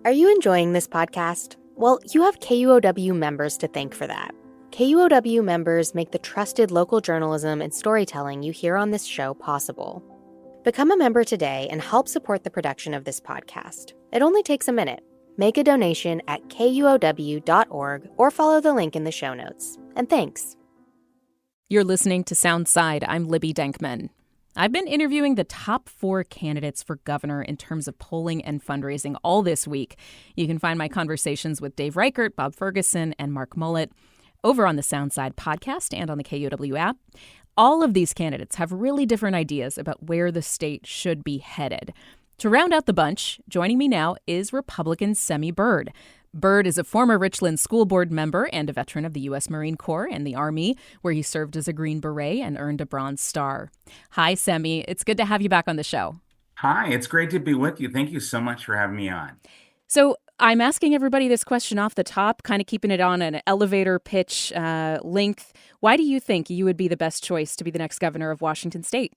Are you enjoying this podcast? Well, you have KUOW members to thank for that. KUOW members make the trusted local journalism and storytelling you hear on this show possible. Become a member today and help support the production of this podcast. It only takes a minute. Make a donation at KUOW.org or follow the link in the show notes. And thanks. You're listening to Soundside. I'm Libby Denkman. I've been interviewing the top 4 candidates for governor in terms of polling and fundraising all this week. You can find my conversations with Dave Reichert, Bob Ferguson, and Mark Mullet over on the Soundside podcast and on the KUOW app. All of these candidates have really different ideas about where the state should be headed. To round out the bunch, joining me now is Republican Semi Bird. Bird is a former Richland School Board member and a veteran of the U.S. Marine Corps and the Army, where he served as a Green Beret and earned a Bronze Star. Hi, Semi. It's good to have you back on the show. Hi, it's great to be with you. Thank you so much for having me on. So I'm asking everybody this question off the top, kind of keeping it on an elevator pitch length. Why do you think you would be the best choice to be the next governor of Washington State?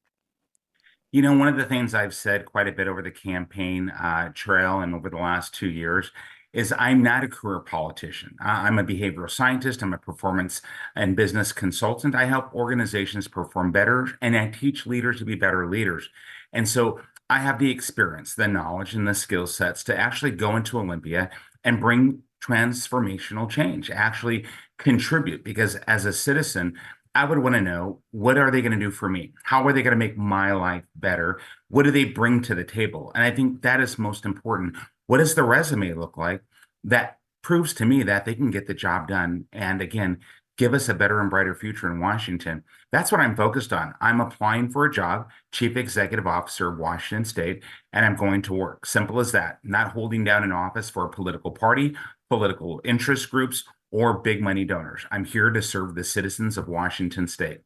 You know, one of the things I've said quite a bit over the campaign trail and over the last 2 years is I'm not a career politician. I'm a behavioral scientist. I'm a performance and business consultant. I help organizations perform better, and I teach leaders to be better leaders. And so I have the experience, the knowledge, and the skill sets to actually go into Olympia and bring transformational change, actually contribute, because as a citizen, I would want to know, what are they going to do for me? How are they going to make my life better? What do they bring to the table? And I think that is most important. What does the resume look like that proves to me that they can get the job done and, again, give us a better and brighter future in Washington? That's what I'm focused on. I'm applying for a job, Chief Executive Officer of Washington State, and I'm going to work. Simple as that. Not holding down an office for a political party, political interest groups, or big money donors. I'm here to serve the citizens of Washington State.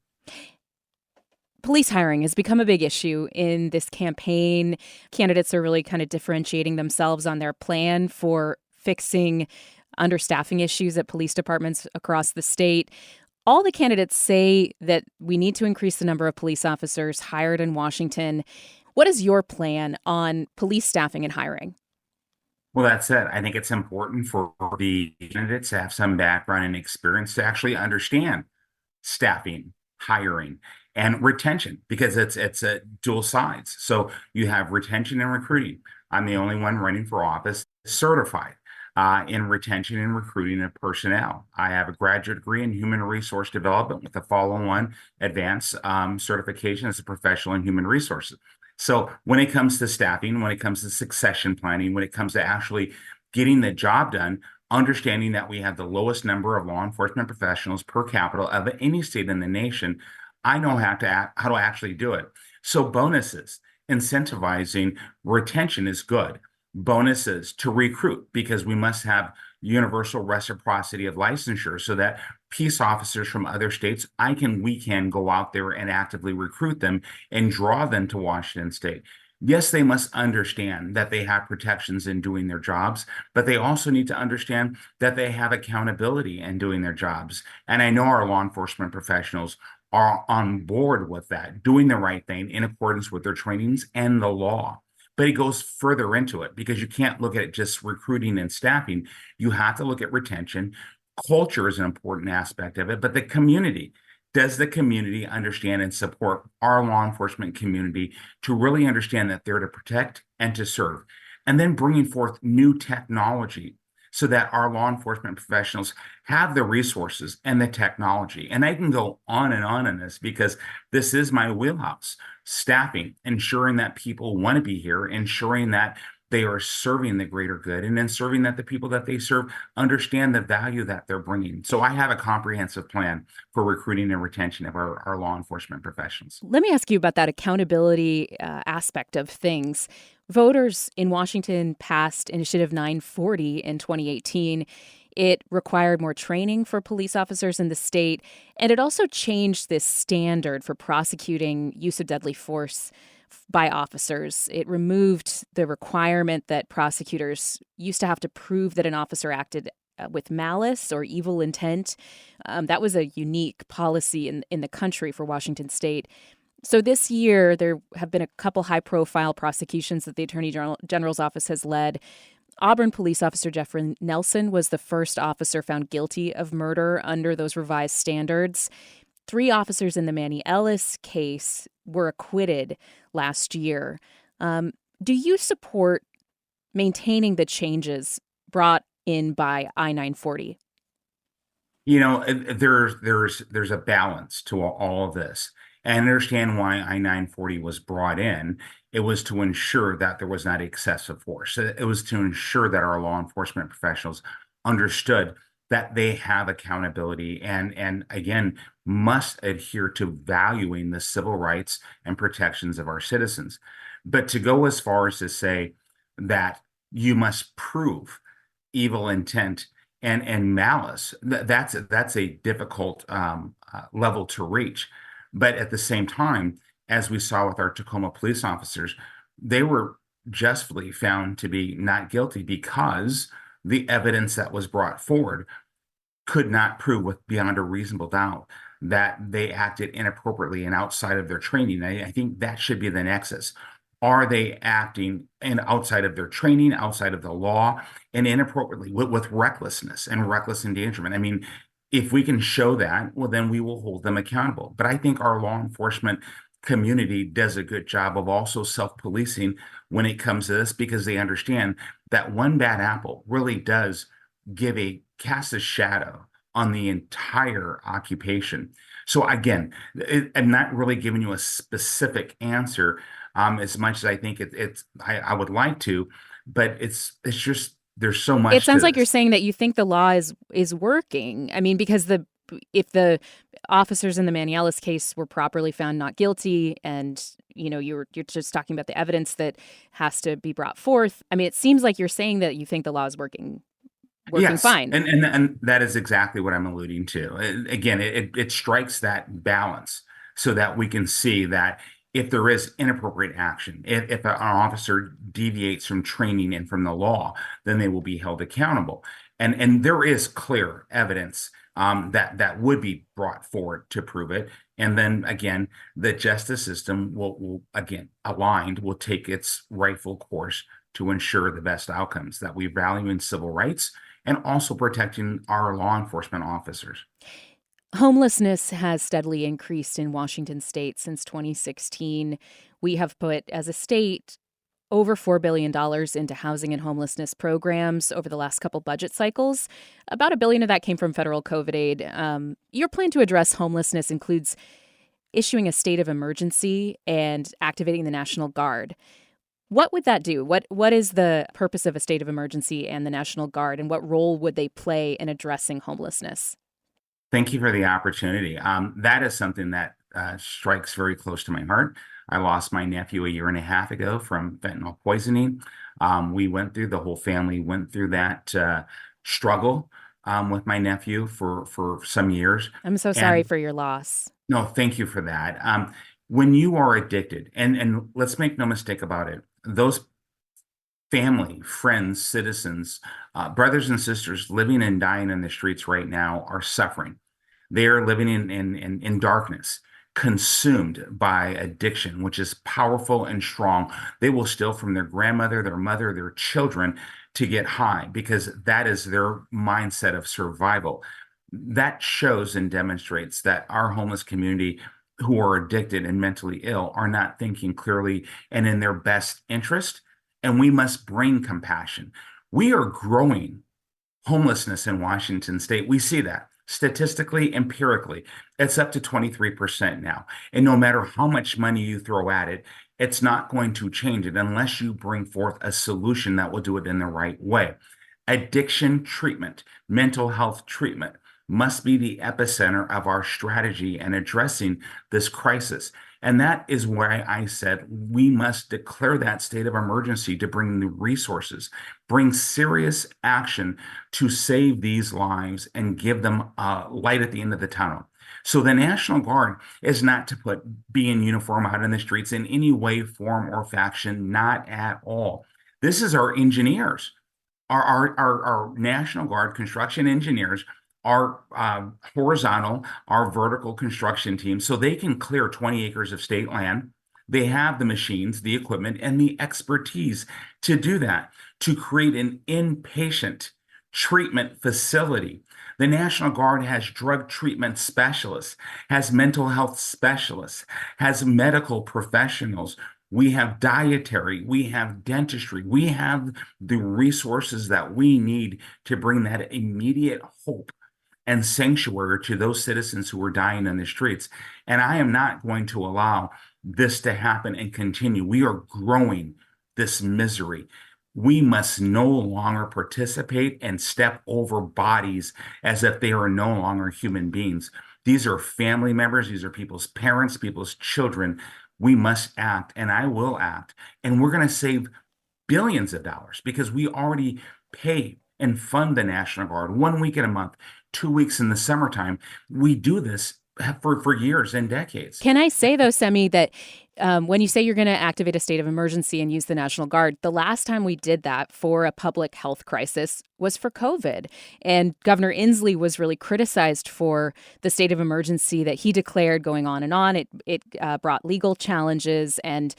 Police hiring has become a big issue in this campaign. Candidates are really kind of differentiating themselves on their plan for fixing understaffing issues at police departments across the state. All the candidates say that we need to increase the number of police officers hired in Washington. What is your plan on police staffing and hiring? Well, that said, I think it's important for the candidates to have some background and experience to actually understand staffing, hiring, and retention, because it's a dual sides. So you have retention and recruiting. I'm the only one running for office certified in retention and recruiting of personnel. I have a graduate degree in human resource development with a follow-on advanced certification as a professional in human resources. So when it comes to staffing, when it comes to succession planning, when it comes to actually getting the job done, understanding that we have the lowest number of law enforcement professionals per capita of any state in the nation, I know how to actually do it. So bonuses, incentivizing retention is good. Bonuses to recruit, because we must have universal reciprocity of licensure so that peace officers from other states, we can go out there and actively recruit them and draw them to Washington State. Yes, they must understand that they have protections in doing their jobs, but they also need to understand that they have accountability in doing their jobs. And I know our law enforcement professionals are on board with that, doing the right thing in accordance with their trainings and the law. But it goes further into it, because you can't look at just recruiting and staffing. You have to look at retention. Culture is an important aspect of it, but the community. Does the community understand and support our law enforcement community to really understand that they're to protect and to serve? And then bringing forth new technology so that our law enforcement professionals have the resources and the technology. And I can go on and on in this, because this is my wheelhouse. Staffing, ensuring that people want to be here, ensuring that they are serving the greater good, and then serving that the people that they serve understand the value that they're bringing. So I have a comprehensive plan for recruiting and retention of our law enforcement professionals. Let me ask you about that accountability aspect of things. Voters in Washington passed Initiative 940 in 2018. It required more training for police officers in the state, and it also changed this standard for prosecuting use of deadly force by officers. It removed the requirement that prosecutors used to have to prove that an officer acted with malice or evil intent. That was a unique policy in the country for Washington State. So this year, there have been a couple high-profile prosecutions that the Attorney General's office has led. Auburn police officer Jeffrey Nelson was the first officer found guilty of murder under those revised standards. 3 officers in the Manny Ellis case were acquitted last year. Do you support maintaining the changes brought in by I-940? There's a balance to all of this. And I understand why I-940 was brought in. It was to ensure that there was not excessive force. It was to ensure that our law enforcement professionals understood that they have accountability and again, must adhere to valuing the civil rights and protections of our citizens. But to go as far as to say that you must prove evil intent and malice, that's a difficult level to reach. But at the same time, as we saw with our Tacoma police officers, they were justly found to be not guilty because the evidence that was brought forward could not prove with beyond a reasonable doubt that they acted inappropriately and outside of their training. I think that should be the nexus. Are they acting outside of their training, outside of the law, and inappropriately with recklessness and reckless endangerment? I mean, if we can show that, well, then we will hold them accountable. But I think our law enforcement community does a good job of also self-policing when it comes to this, because they understand that one bad apple really does cast a shadow on the entire occupation. So again, I'm not really giving you a specific answer as much as I think I would like to, but it's just there's so much. It sounds like this. You're saying that you think the law is working. I mean, because if the officers in the Manny Ellis case were properly found not guilty, and you're just talking about the evidence that has to be brought forth. I mean, it seems like you're saying that you think the law is working Yes, fine. and that is exactly what I'm alluding to. Again, it strikes that balance so that we can see that if there is inappropriate action, if an officer deviates from training and from the law, then they will be held accountable. And there is clear evidence that would be brought forward to prove it. And then again, the justice system will again aligned will take its rightful course to ensure the best outcomes that we value in civil rights and also protecting our law enforcement officers. Homelessness has steadily increased in Washington state since 2016. We have put, as a state, over $4 billion into housing and homelessness programs over the last couple budget cycles. About $1 billion of that came from federal COVID aid. Your plan to address homelessness includes issuing a state of emergency and activating the National Guard. What would that do? What is the purpose of a state of emergency and the National Guard, and what role would they play in addressing homelessness? Thank you for the opportunity. That is something that strikes very close to my heart. I lost my nephew a year and a half ago from fentanyl poisoning. The whole family went through that struggle with my nephew for some years. I'm so sorry for your loss. No, thank you for that. When you are addicted, and let's make no mistake about it, those family, friends, citizens, brothers and sisters living and dying in the streets right now are suffering. They are living in darkness, consumed by addiction, which is powerful and strong. They will steal from their grandmother, their mother, their children to get high because that is their mindset of survival. That shows and demonstrates that our homeless community who are addicted and mentally ill are not thinking clearly and in their best interest. And we must bring compassion. We are growing homelessness in Washington state. We see that statistically, empirically. It's up to 23% now. And no matter how much money you throw at it, it's not going to change it unless you bring forth a solution that will do it in the right way. Addiction treatment, mental health treatment must be the epicenter of our strategy in addressing this crisis. And that is why I said we must declare that state of emergency to bring the resources, bring serious action to save these lives and give them light at the end of the tunnel. So the National Guard is not to be in uniform out in the streets in any way, form, or fashion, not at all. This is our engineers, our National Guard construction engineers, our horizontal, our vertical construction team, so they can clear 20 acres of state land. They have the machines, the equipment, and the expertise to do that, to create an inpatient treatment facility. The National Guard has drug treatment specialists, has mental health specialists, has medical professionals. We have dietary, we have dentistry, we have the resources that we need to bring that immediate hope and sanctuary to those citizens who are dying in the streets. And I am not going to allow this to happen and continue. We are growing this misery. We must no longer participate and step over bodies as if they are no longer human beings. These are family members. These are people's parents, people's children. We must act, and I will act. And we're going to save billions of dollars because we already pay and fund the National Guard 1 week in a month, 2 weeks in the summertime. We do this for years and decades. Can I say, though, Semi, that when you say you're going to activate a state of emergency and use the National Guard, the last time we did that for a public health crisis was for COVID. And Governor Inslee was really criticized for the state of emergency that he declared going on and on. It brought legal challenges and,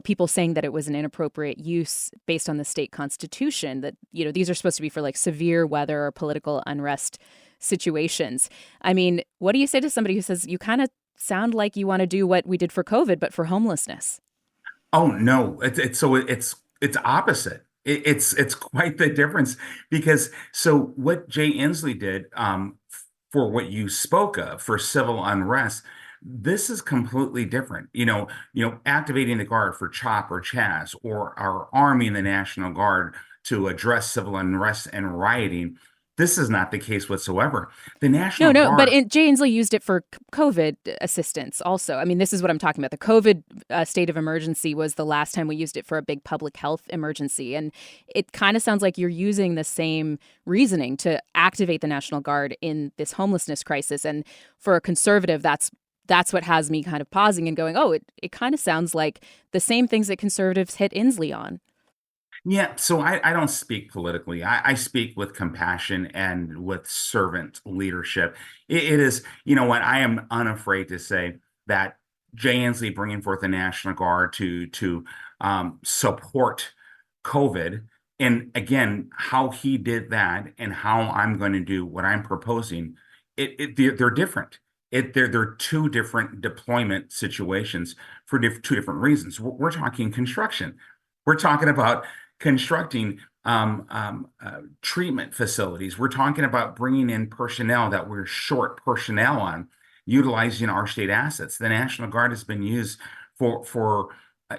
people saying that it was an inappropriate use based on the state constitution, that, these are supposed to be for like severe weather or political unrest situations. I mean, what do you say to somebody who says you kind of sound like you want to do what we did for COVID, but for homelessness? Oh no, it's opposite. It's quite the difference because so what Jay Inslee did for what you spoke of for civil unrest, this is completely different. Activating the Guard for CHOP or CHAZ or our Army and the National Guard to address civil unrest and rioting. This is not the case whatsoever. The National Guard. But Jay Inslee used it for COVID assistance also. I mean, this is what I'm talking about. The COVID state of emergency was the last time we used it for a big public health emergency. And it kind of sounds like you're using the same reasoning to activate the National Guard in this homelessness crisis. And for a conservative, that's what has me kind of pausing and going, oh, it kind of sounds like the same things that conservatives hit Inslee on. Yeah, so I don't speak politically. I speak with compassion and with servant leadership. It is, you know what, I am unafraid to say that Jay Inslee bringing forth the National Guard to support COVID, and again, how he did that and how I'm going to do what I'm proposing, they're different. They're two different deployment situations for two different reasons. We're talking construction. We're talking about constructing treatment facilities. We're talking about bringing in personnel that we're short personnel on, utilizing our state assets. The National Guard has been used for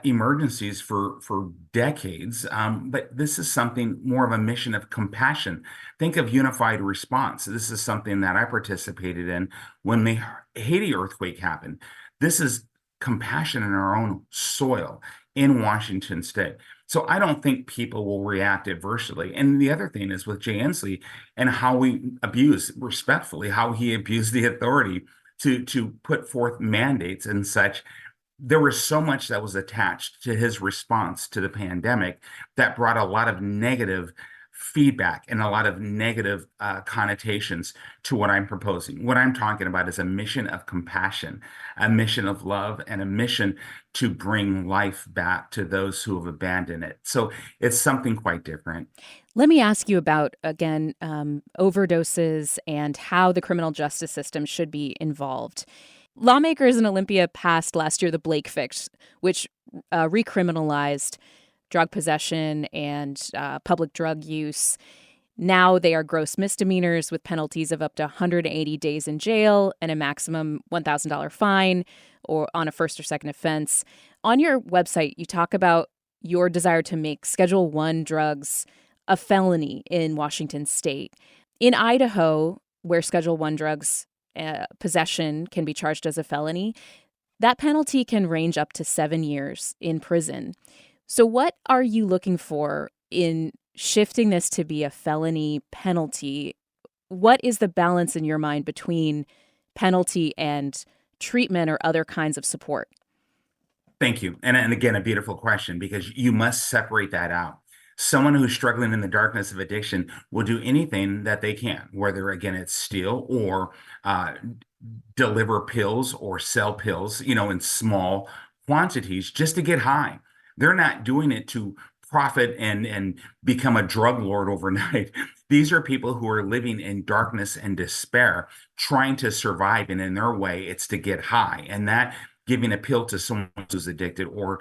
emergencies for decades, but this is something more of a mission of compassion. Think of unified response. This is something that I participated in when the Haiti earthquake happened. This is compassion in our own soil in Washington State. So I don't think people will react adversely. And the other thing is with Jay Inslee and how we respectfully, how he abused the authority to put forth mandates and such. There was so much that was attached to his response to the pandemic that brought a lot of negative feedback and a lot of negative connotations to what I'm proposing. What I'm talking about is a mission of compassion, a mission of love, and a mission to bring life back to those who have abandoned it. So it's something quite different. Let me ask you about, again, overdoses and how the criminal justice system should be involved. Lawmakers in Olympia passed last year the Blake Fix, which recriminalized drug possession and public drug use. Now they are gross misdemeanors with penalties of up to 180 days in jail and a maximum $1,000 fine or on a first or second offense. On your website, you talk about your desire to make Schedule I drugs a felony in Washington state. In Idaho, where Schedule I drugs possession can be charged as a felony, that penalty can range up to 7 years in prison. So what are you looking for in shifting this to be a felony penalty? What is the balance in your mind between penalty and treatment or other kinds of support? Thank you. And again, a beautiful question, because you must separate that out. Someone who's struggling in the darkness of addiction will do anything that they can, whether, again, it's steal or deliver pills or sell pills, in small quantities just to get high. They're not doing it to profit and become a drug lord overnight. These are people who are living in darkness and despair, trying to survive. And in their way, it's to get high. And that giving a pill to someone who's addicted or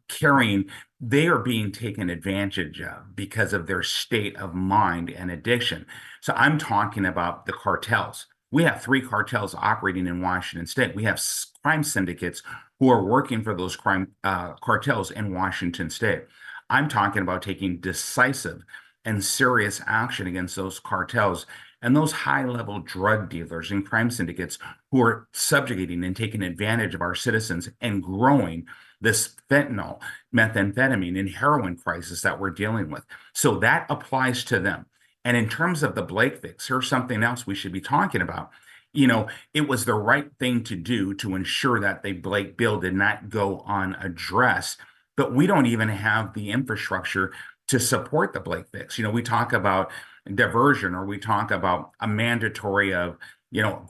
carrying, they are being taken advantage of because of their state of mind and addiction. So I'm talking about the cartels. We have 3 cartels operating in Washington state. We have crime syndicates who are working for those crime cartels in Washington state. I'm talking about taking decisive and serious action against those cartels and those high-level drug dealers and crime syndicates who are subjugating and taking advantage of our citizens and growing this fentanyl, methamphetamine, and heroin crisis that we're dealing with. So that applies to them. And in terms of the Blake fix, here's something else we should be talking about. It was the right thing to do to ensure that the Blake bill did not go unaddressed, but we don't even have the infrastructure to support the Blake fix. We talk about diversion, or we talk about a mandatory of,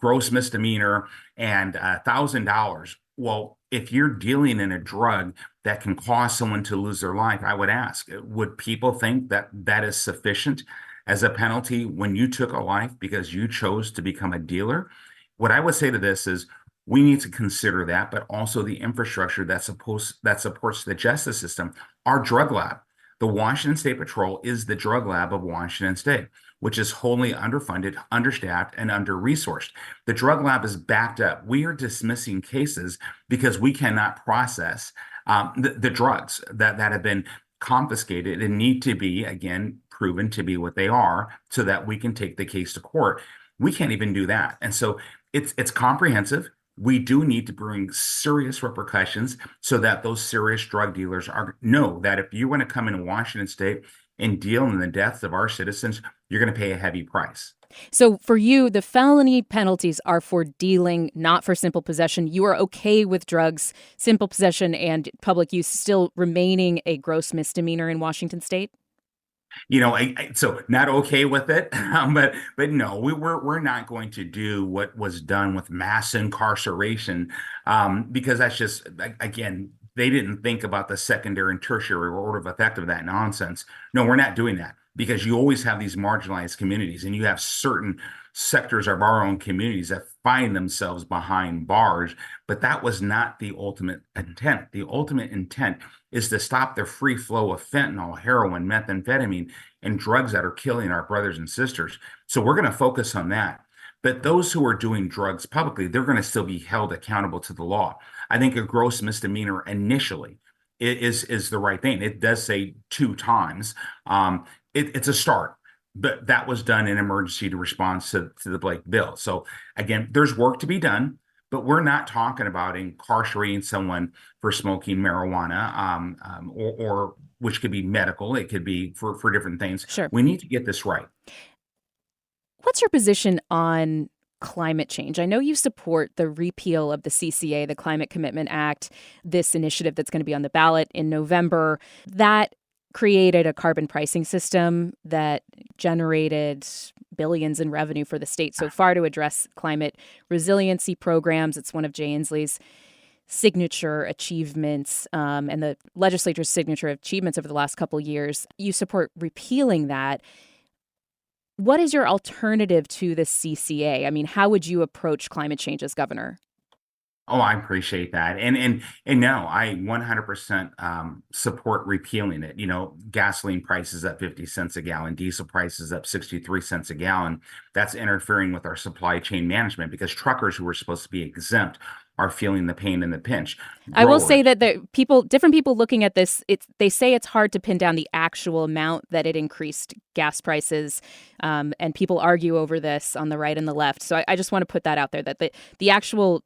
gross misdemeanor and $1,000. Well, if you're dealing in a drug that can cause someone to lose their life, I would ask, would people think that that is sufficient as a penalty when you took a life because you chose to become a dealer? What I would say to this is we need to consider that, but also the infrastructure that supports the justice system. Our drug lab, the Washington State Patrol, is the drug lab of Washington State, which is wholly underfunded, understaffed, and under-resourced. The drug lab is backed up. We are dismissing cases because we cannot process the drugs that have been confiscated and need to be, again, proven to be what they are so that we can take the case to court. We can't even do that. And so it's comprehensive. We do need to bring serious repercussions so that those serious drug dealers know that if you want to come into Washington State and deal in the deaths of our citizens, you're going to pay a heavy price. So for you, the felony penalties are for dealing, not for simple possession. You are okay with drugs, simple possession, and public use still remaining a gross misdemeanor in Washington State? So not okay with it, but no, we're not going to do what was done with mass incarceration, because that's just, again, they didn't think about the secondary and tertiary order of effect of that nonsense. No, we're not doing that, because you always have these marginalized communities, and you have certain sectors of our own communities that find themselves behind bars. But that was not the ultimate intent. The ultimate intent is to stop the free flow of fentanyl, heroin, methamphetamine, and drugs that are killing our brothers and sisters. So we're going to focus on that. But those who are doing drugs publicly, they're going to still be held accountable to the law. I think a gross misdemeanor initially is the right thing. It does say 2 times. It's a start, but that was done in emergency to respond to the Blake bill. So again, there's work to be done, but we're not talking about incarcerating someone for smoking marijuana, or which could be medical. It could be for different things. Sure. We need to get this right. What's your position on climate change? I know you support the repeal of the CCA, the Climate Commitment Act, this initiative that's going to be on the ballot in November. That created a carbon pricing system that generated billions in revenue for the state so far to address climate resiliency programs. It's one of Jay Inslee's signature achievements, and the legislature's signature achievements over the last couple of years. You support repealing that. What is your alternative to the CCA? I mean, how would you approach climate change as governor? Oh, I appreciate that. And no, I 100% support repealing it. Gasoline prices up 50 cents a gallon, diesel prices up 63 cents a gallon. That's interfering with our supply chain management, because truckers who are supposed to be exempt are feeling the pain and the pinch. I will say that different people looking at this, they say it's hard to pin down the actual amount that it increased gas prices, and people argue over this on the right and the left. So I just want to put that out there, that the actual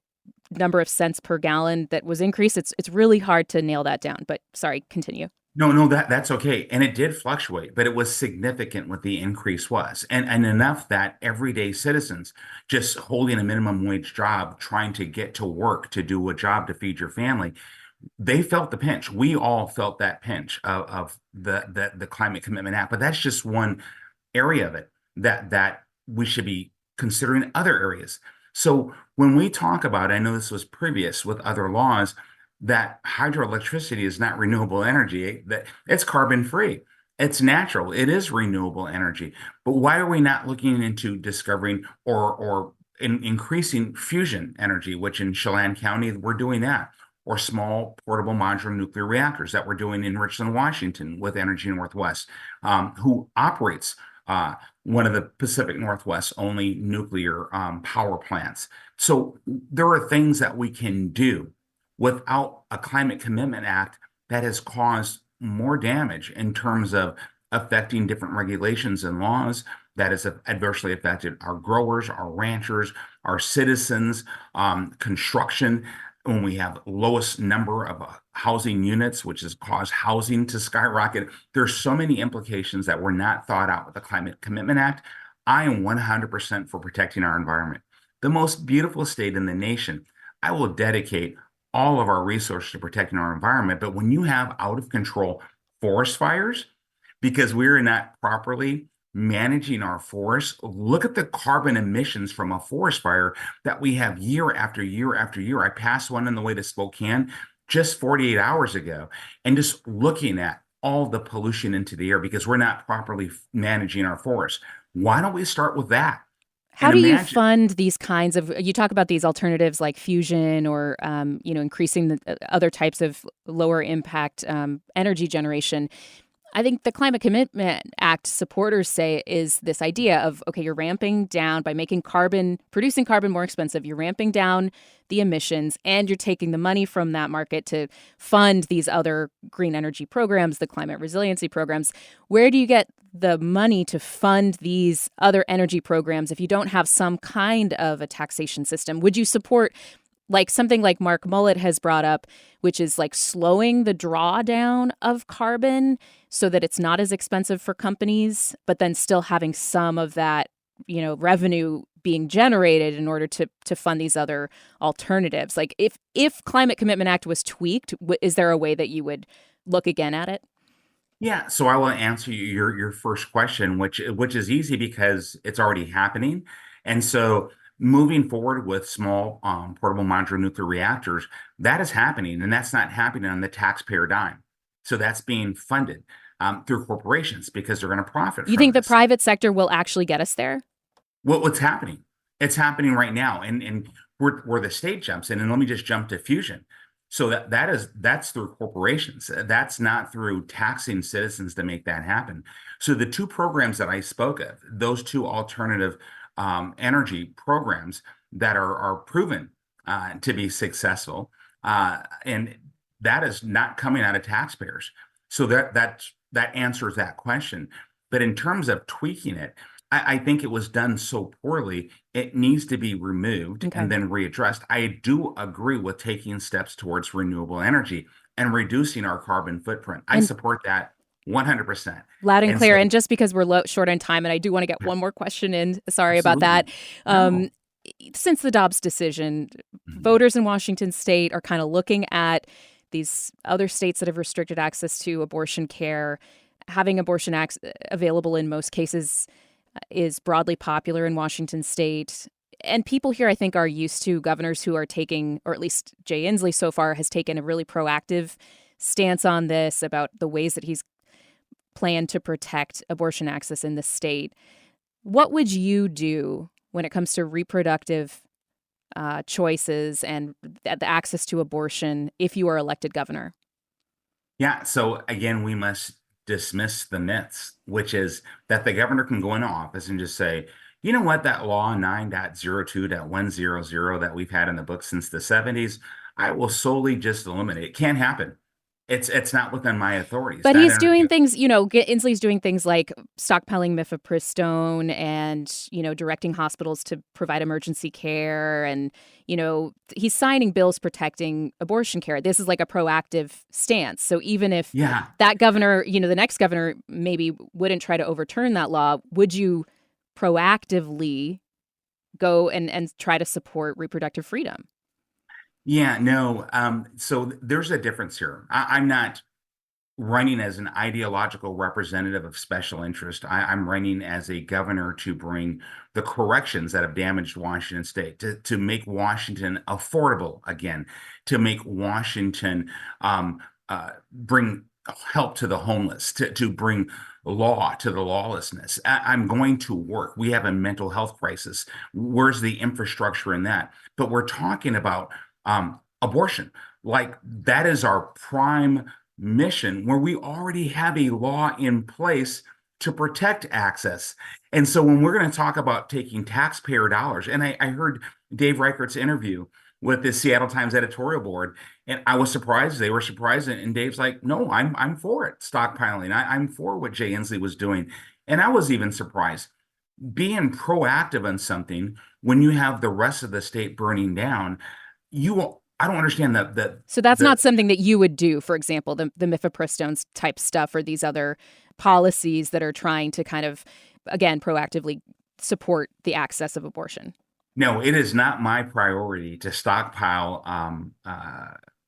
number of cents per gallon that was increased, it's really hard to nail that down. But sorry, continue. No, that's okay. And it did fluctuate, but it was significant what the increase was. And enough that everyday citizens just holding a minimum wage job, trying to get to work to do a job to feed your family, they felt the pinch. We all felt that pinch of the Climate Commitment Act. But that's just one area of it that we should be considering other areas. So when we talk about, I know this was previous with other laws, that hydroelectricity is not renewable energy, that it's carbon free. It's natural. It is renewable energy. But why are we not looking into discovering or increasing fusion energy, which in Chelan County, we're doing that, or small portable modular nuclear reactors that we're doing in Richland, Washington with Energy Northwest, who operates one of the Pacific Northwest's only nuclear power plants. So there are things that we can do without a Climate Commitment Act that has caused more damage in terms of affecting different regulations and laws that has adversely affected our growers, our ranchers, our citizens, construction. When we have lowest number of housing units, which has caused housing to skyrocket. There's so many implications that were not thought out with the Climate Commitment Act. I am 100% for protecting our environment. The most beautiful state in the nation. I will dedicate all of our resources to protecting our environment. But when you have out of control forest fires, because we are not properly managing our forests, look at the carbon emissions from a forest fire that we have year after year after year. I passed one on the way to Spokane just 48 hours ago, and just looking at all the pollution into the air because we're not properly managing our forests. Why don't we start with that? How And do you imagine, fund these kinds of, you talk about these alternatives like fusion or, increasing the other types of lower impact energy generation. I think the Climate Commitment Act supporters say is this idea of, okay, you're ramping down by producing carbon more expensive. You're ramping down the emissions and you're taking the money from that market to fund these other green energy programs, the climate resiliency programs. Where do you get the money to fund these other energy programs if you don't have some kind of a taxation system? Would you support like something like Mark Mullet has brought up, which is like slowing the drawdown of carbon so that it's not as expensive for companies, but then still having some of that, revenue being generated in order to fund these other alternatives? Like if Climate Commitment Act was tweaked, is there a way that you would look again at it? yeah, so I will answer your first question, which is easy because it's already happening. And so moving forward with small portable modular nuclear reactors, that is happening, and that's not happening on the taxpayer dime. So that's being funded through corporations because they're going to profit You from think the this. private sector will actually get us there? What's happening? It's happening right now, and where the state jumps in, and let me just jump to fusion. So that's through corporations. That's not through taxing citizens to make that happen. So the two programs that I spoke of, those two alternative energy programs that are proven to be successful, and that is not coming out of taxpayers. So that answers that question. But in terms of tweaking it, I think it was done so poorly, it needs to be removed Okay. and then readdressed. I do agree with taking steps towards renewable energy and reducing our carbon footprint. I And support that 100%. loud and And clear. so, And just because we're short on time, and I do want to get one more question in, sorry about that. absolutely. Um, No. since the Dobbs decision, Mhm. voters in Washington state are kind of looking at these other states that have restricted access to abortion care. Having abortion available in most cases is broadly popular in Washington state. And people here, I think, are used to governors who are taking, or at least Jay Inslee so far has taken a really proactive stance on this about the ways that he's planned to protect abortion access in the state. What would you do when it comes to reproductive choices and the access to abortion if you are elected governor? Yeah. So again, we must dismiss the myths, which is that the governor can go into office and just say, you know what, that law 9.02.100 that we've had in the book since the 70s, I will solely just eliminate it. Can't happen. It's not within my authorities. But That he's energy. doing things, Inslee's doing things like stockpiling mifepristone and, directing hospitals to provide emergency care. And, he's signing bills protecting abortion care. This is like a proactive stance. So even if Yeah. that governor, the next governor maybe wouldn't try to overturn that law, would you proactively go and try to support reproductive freedom? Yeah, no. So there's a difference here. I'm not. running as an ideological representative of special interest. I'm running as a governor to bring the corrections that have damaged Washington State, to make Washington affordable again, to make Washington bring help to the homeless, to bring law to the lawlessness. I'm going to work. We have a mental health crisis. Where's the infrastructure in that? But we're talking about abortion. Like, that is our prime mission, where we already have a law in place to protect access. And so when we're going to talk about taking taxpayer dollars, and I heard Dave Reichert's interview with the Seattle Times editorial board, and I was surprised. They were surprised, and Dave's like, "No, I'm for it, stockpiling. I'm for what Jay Inslee was doing." And I was even surprised. Being proactive on something when you have the rest of the state burning down, I don't understand that. So that's not something that you would do, for example, the mifepristone type stuff, or these other policies that are trying to kind of, again, proactively support the access of abortion. No, it is not my priority to stockpile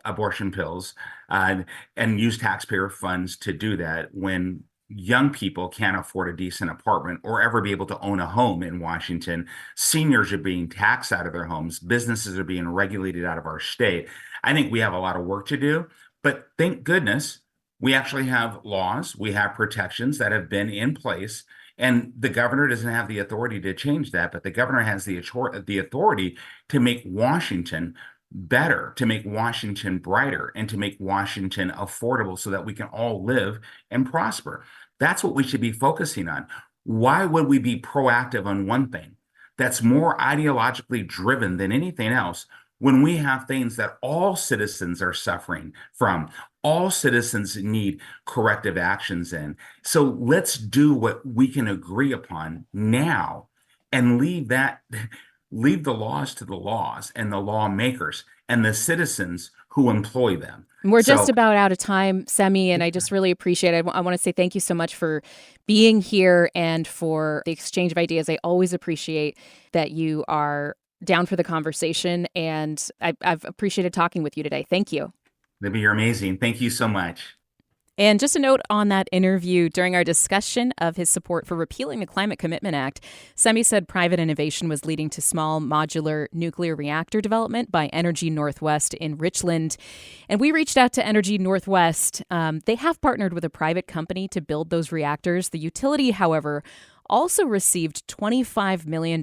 abortion pills and use taxpayer funds to do that when young people can't afford a decent apartment or ever be able to own a home in Washington. Seniors are being taxed out of their homes. Businesses are being regulated out of our state. I think we have a lot of work to do, but thank goodness we actually have laws. We have protections that have been in place, and the governor doesn't have the authority to change that, but the governor has the authority to make Washington better, to make Washington brighter, and to make Washington affordable so that we can all live and prosper. That's what we should be focusing on. Why would we be proactive on one thing that's more ideologically driven than anything else when we have things that all citizens are suffering from? All citizens need corrective actions in. So let's do what we can agree upon now and leave the laws to the laws and the lawmakers and the citizens who employ them. We're just about out of time, Semi, and I just really appreciate it. I want to say thank you so much for being here and for the exchange of ideas. I always appreciate that you are down for the conversation, and I've appreciated talking with you today. Thank you. Libby, you're amazing. Thank you so much. And just a note on that interview, during our discussion of his support for repealing the Climate Commitment Act, Semi said private innovation was leading to small modular nuclear reactor development by Energy Northwest in Richland. And we reached out to Energy Northwest. They have partnered with a private company to build those reactors. The utility, however, also received $25 million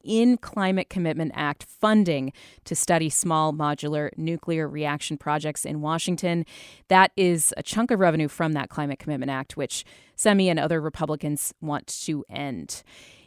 in Climate Commitment Act funding to study small modular nuclear reaction projects in Washington. That is a chunk of revenue from that Climate Commitment Act, which Semi and other Republicans want to end.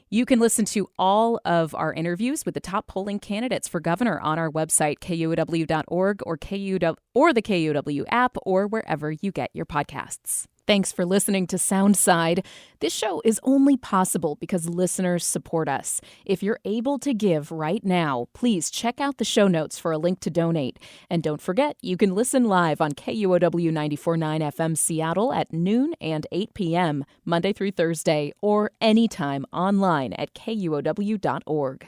You can listen to all of our interviews with the top polling candidates for governor on our website, KUOW.org, or the KUOW app, or wherever you get your podcasts. Thanks for listening to Soundside. This show is only possible because listeners support us. If you're able to give right now, please check out the show notes for a link to donate. And don't forget, you can listen live on KUOW 94.9 FM Seattle at noon and 8 p.m., Monday through Thursday, or anytime online at KUOW.org.